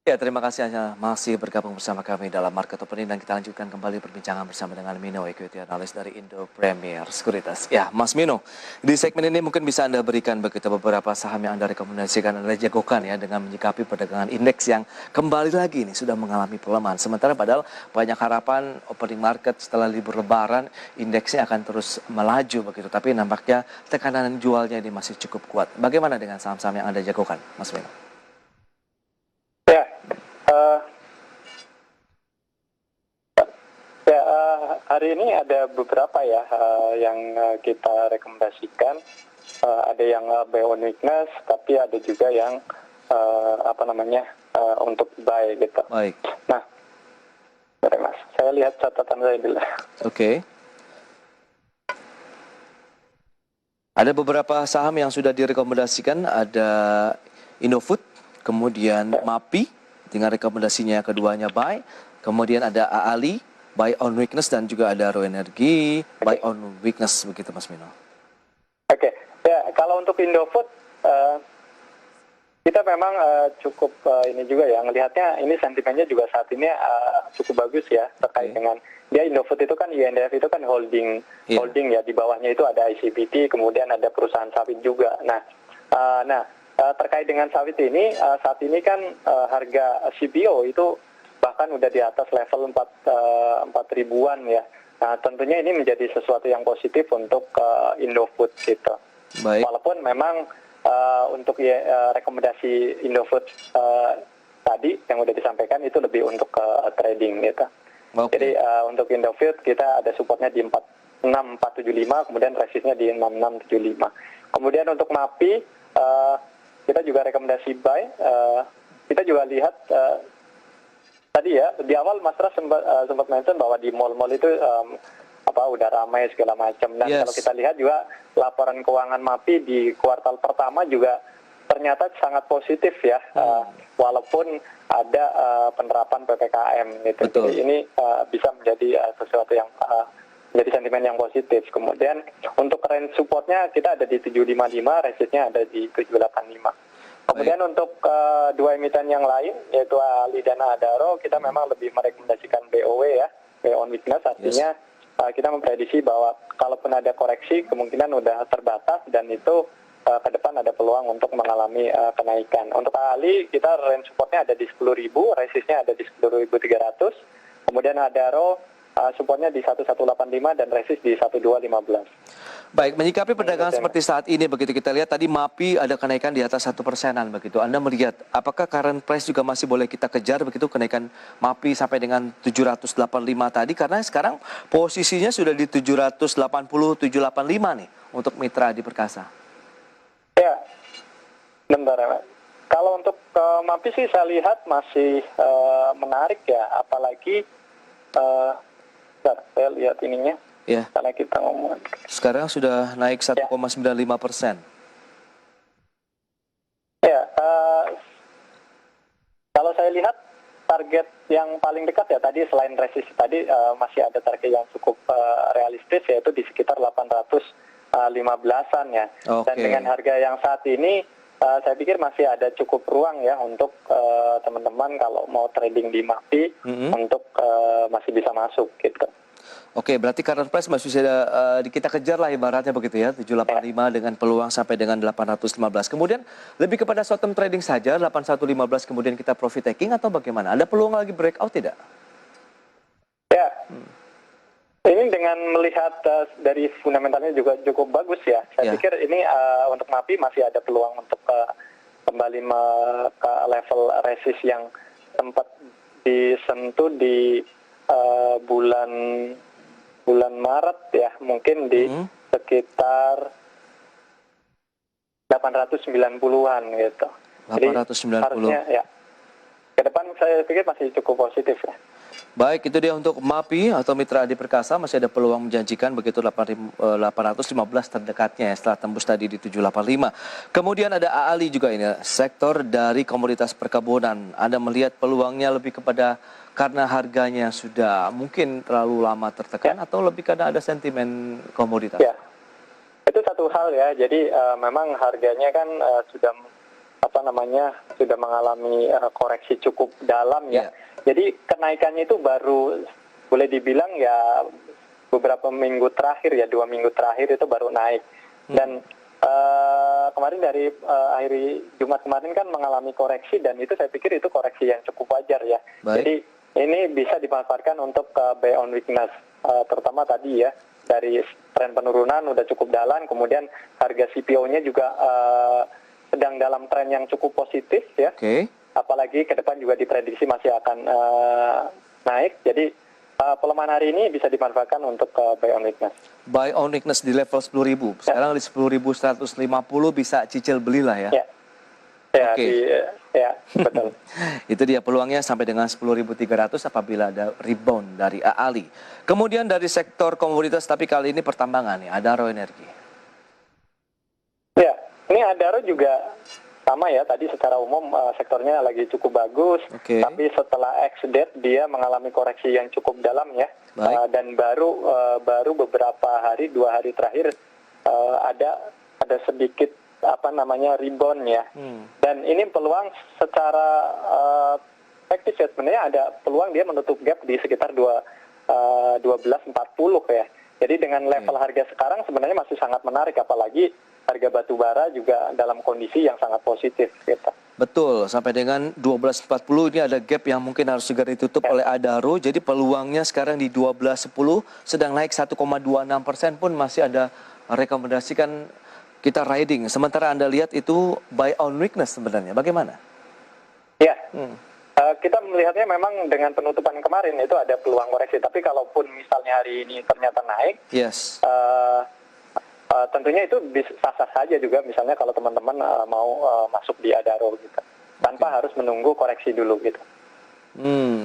Ya, terima kasih Anda masih bergabung bersama kami dalam Market Opening dan kita lanjutkan kembali perbincangan bersama dengan Mino, Equity Analyst dari Indo Premier Sekuritas. Ya, Mas Mino, di segmen ini mungkin bisa Anda berikan begitu beberapa saham yang Anda rekomendasikan, Anda jagokan ya dengan menyikapi perdagangan indeks yang kembali lagi ini sudah mengalami pelemahan. Sementara padahal banyak harapan opening market setelah libur lebaran, indeksnya akan terus melaju begitu. Tapi nampaknya tekanan jualnya ini masih cukup kuat. Bagaimana dengan saham-saham yang Anda jagokan, Mas Mino? Ya, eh, hari ini ada beberapa ya yang kita rekomendasikan. Ada yang buy on weakness, tapi ada juga yang untuk buy gitu. Baik. Nah, bentar, Mas, saya lihat catatan saya dulu. Oke. Ada beberapa saham yang sudah direkomendasikan, ada Indofood, kemudian MAPI dengan rekomendasinya keduanya buy, kemudian ada AALI, buy on weakness, dan juga ada Ro Energy, buy on weakness, begitu Mas Mino. Oke, ya kalau untuk Indofood, kita memang cukup ini juga ya, ngelihatnya ini sentimennya juga saat ini cukup bagus ya, terkait dengan dia Indofood itu kan INDF itu kan holding ya, di bawahnya itu ada ICBT, kemudian ada perusahaan sawit juga. Terkait dengan sawit ini, saat ini kan harga CPO itu bahkan udah di atas level 4 ribuan ya. Nah, tentunya ini menjadi sesuatu yang positif untuk Indofood gitu. Baik. Walaupun memang untuk rekomendasi Indofood tadi yang udah disampaikan itu lebih untuk trading gitu. Okay. Jadi untuk Indofood kita ada supportnya di 46475, kemudian resistnya di 6675. Kemudian untuk MAPI kita juga rekomendasi buy. Kita juga lihat tadi ya di awal Mas Ras sempat mention bahwa di mall-mall itu udah ramai segala macam, dan kalau kita lihat juga laporan keuangan MAPI di kuartal pertama juga ternyata sangat positif ya, walaupun ada penerapan PPKM gitu. Betul. Jadi ini bisa menjadi sesuatu yang menjadi sentimen yang positif. Kemudian untuk range supportnya kita ada di 755, resistnya ada di 785. Kemudian untuk dua emiten yang lain yaitu ALI dan Adaro, kita memang lebih merekomendasikan BOW ya, buy on weakness, artinya kita memprediksi bahwa kalaupun ada koreksi kemungkinan udah terbatas dan itu ke depan ada peluang untuk mengalami kenaikan. Untuk ALI kita range supportnya ada di 10.000, resistnya ada di 10.300. Kemudian Adaro supportnya di 1185 dan resist di 1215. Baik, menyikapi perdagangan seperti saat ini, begitu kita lihat tadi MAPI ada kenaikan di atas 1%-an begitu. Anda melihat apakah current price juga masih boleh kita kejar begitu kenaikan MAPI sampai dengan 785 tadi, karena sekarang posisinya sudah di 780, 785 nih untuk Mitra Adi Perkasa. Ya, bentar ya, Pak. Kalau untuk MAPI sih saya lihat masih menarik ya, apalagi saya lihat ininya. Ya. Karena kita ngomong. Sekarang sudah naik 1,95%. Ya, kalau saya lihat target yang paling dekat ya tadi selain resist tadi masih ada target yang cukup realistis, yaitu di sekitar 815-an ya. Dan dengan harga yang saat ini saya pikir masih ada cukup ruang ya untuk teman-teman kalau mau trading di MAPI untuk masih bisa masuk gitu. Oke, berarti current price masih bisa kita kejar lah ibaratnya begitu ya, 785 dengan peluang sampai dengan 815. Kemudian lebih kepada short term trading saja, 8115 kemudian kita profit taking atau bagaimana? Ada peluang lagi breakout tidak? Ya, ini dengan melihat dari fundamentalnya juga cukup bagus ya. Saya pikir ini untuk MAPI masih ada peluang untuk kembali ke level resist yang sempat disentuh di bulan Maret ya, mungkin di sekitar 890-an gitu. 890. Jadi harusnya ya ke depan saya pikir masih cukup positif ya. Baik, itu dia untuk MAPI atau Mitra Adi Perkasa, masih ada peluang menjanjikan begitu 815 terdekatnya ya, setelah tembus tadi di 785. Kemudian ada AALI juga ini, sektor dari komoditas perkebunan. Anda melihat peluangnya lebih kepada karena harganya sudah mungkin terlalu lama tertekan atau lebih karena ada sentimen komoditas? Ya, itu satu hal ya. Jadi memang harganya kan sudah sudah mengalami koreksi cukup dalam ya. Jadi kenaikannya itu baru boleh dibilang ya beberapa minggu terakhir ya, 2 minggu terakhir itu baru naik. Dan kemarin dari hari Jumat kemarin kan mengalami koreksi, dan itu saya pikir itu koreksi yang cukup wajar ya. Jadi ini bisa dimanfaatkan untuk buy on weakness, terutama tadi ya dari tren penurunan udah cukup dalam, kemudian harga CPO-nya juga sedang dalam tren yang cukup positif ya. Apalagi ke depan juga diprediksi masih akan naik. Jadi pelemahan hari ini bisa dimanfaatkan untuk buy on weakness. Buy on weakness di level 10.000. Sekarang di 10.150 bisa cicil belilah ya. Ya, betul. Itu dia peluangnya sampai dengan 10.300 apabila ada rebound dari AALI. Kemudian dari sektor komoditas, tapi kali ini pertambangan nih, Adaro Energi. Ya, ini Adaro juga sama ya, tadi secara umum sektornya lagi cukup bagus, tapi setelah ex-date dia mengalami koreksi yang cukup dalam ya. Dan baru beberapa hari, 2 hari terakhir ada sedikit rebound ya. Dan ini peluang secara teknis ya, sebenarnya ada peluang dia menutup gap di sekitar 12.40 ya. Jadi dengan level harga sekarang sebenarnya masih sangat menarik, apalagi harga batu bara juga dalam kondisi yang sangat positif gitu. Betul, sampai dengan 12.40 ini ada gap yang mungkin harus segera ditutup oleh Adaro. Jadi peluangnya sekarang di 12.10, sedang naik 1,26% pun masih ada rekomendasikan kita riding. Sementara Anda lihat itu buy on weakness sebenarnya. Bagaimana? Ya, kita melihatnya memang dengan penutupan kemarin itu ada peluang koreksi. Tapi kalaupun misalnya hari ini ternyata naik, tentunya itu sah-sah saja juga. Misalnya kalau teman-teman mau masuk di Adaro gitu, tanpa harus menunggu koreksi dulu gitu.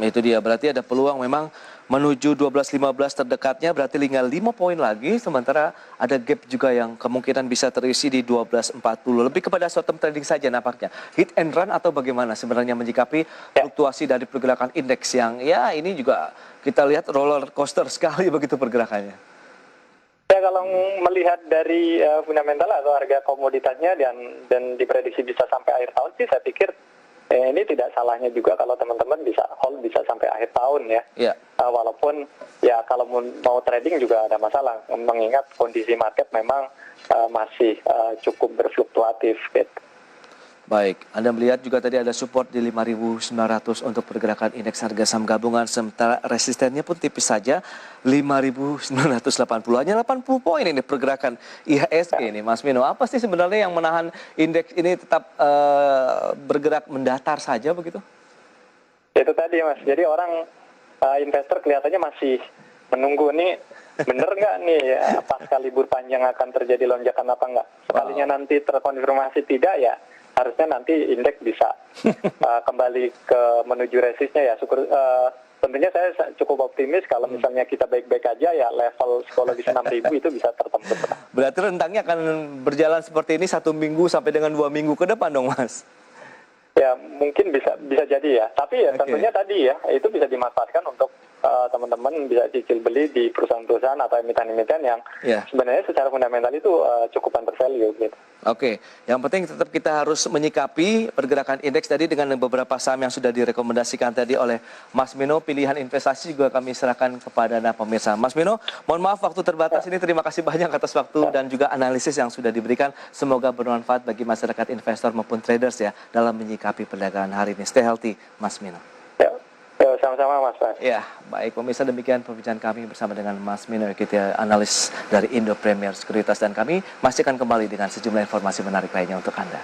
Itu dia. Berarti ada peluang memang menuju 12.15 terdekatnya, berarti tinggal 5 poin lagi. Sementara ada gap juga yang kemungkinan bisa terisi di 12.40. Lebih kepada short term trading saja nampaknya. Hit and run atau bagaimana sebenarnya menyikapi fluktuasi dari pergerakan indeks yang ya ini juga kita lihat roller coaster sekali begitu pergerakannya. Ya, kalau melihat dari fundamental atau harga komoditasnya dan diprediksi bisa sampai akhir tahun sih, saya pikir ini tidak salahnya juga kalau teman-teman bisa hold bisa sampai akhir tahun ya. Walaupun ya kalau mau trading juga ada masalah, mengingat kondisi market memang masih cukup berfluktuatif gitu. Baik, Anda melihat juga tadi ada support di 5.900 untuk pergerakan indeks harga saham gabungan, sementara resistennya pun tipis saja 5.980. Hanya 80 poin ini pergerakan IHSG ini, Mas Mino. Apa sih sebenarnya yang menahan indeks ini tetap bergerak mendatar saja begitu? Itu tadi Mas, jadi orang investor kelihatannya masih menunggu nih, bener nggak nih pasca libur panjang akan terjadi lonjakan apa enggak. Sekalinya nanti terkonfirmasi tidak ya, harusnya nanti indeks bisa kembali ke menuju resistnya ya. Tentunya saya cukup optimis kalau misalnya kita baik-baik aja ya, level psikologis 6.000 itu bisa tertentu. Berarti rentangnya akan berjalan seperti ini 1 minggu sampai dengan 2 minggu ke depan dong Mas? Ya mungkin bisa jadi ya, tapi ya tentunya tadi ya itu bisa dimanfaatkan untuk teman-teman bisa cicil beli di perusahaan-perusahaan atau emiten-emiten yang sebenarnya secara fundamental itu cukup undervalue gitu. Yang penting tetap kita harus menyikapi pergerakan indeks tadi dengan beberapa saham yang sudah direkomendasikan tadi oleh Mas Mino. Pilihan investasi juga kami serahkan kepada Anda pemirsa. Mas Mino, mohon maaf waktu terbatas ini. Terima kasih banyak atas waktu dan juga analisis yang sudah diberikan. Semoga bermanfaat bagi masyarakat investor maupun traders ya dalam menyikapi perdagangan hari ini. Stay healthy, Mas Mino. Sama-sama Mas. Ya, baik pemirsa, demikian perbincangan kami bersama dengan Mas Mino, kita analis dari Indo Premier Sekuritas, dan kami masih akan kembali dengan sejumlah informasi menarik lainnya untuk Anda.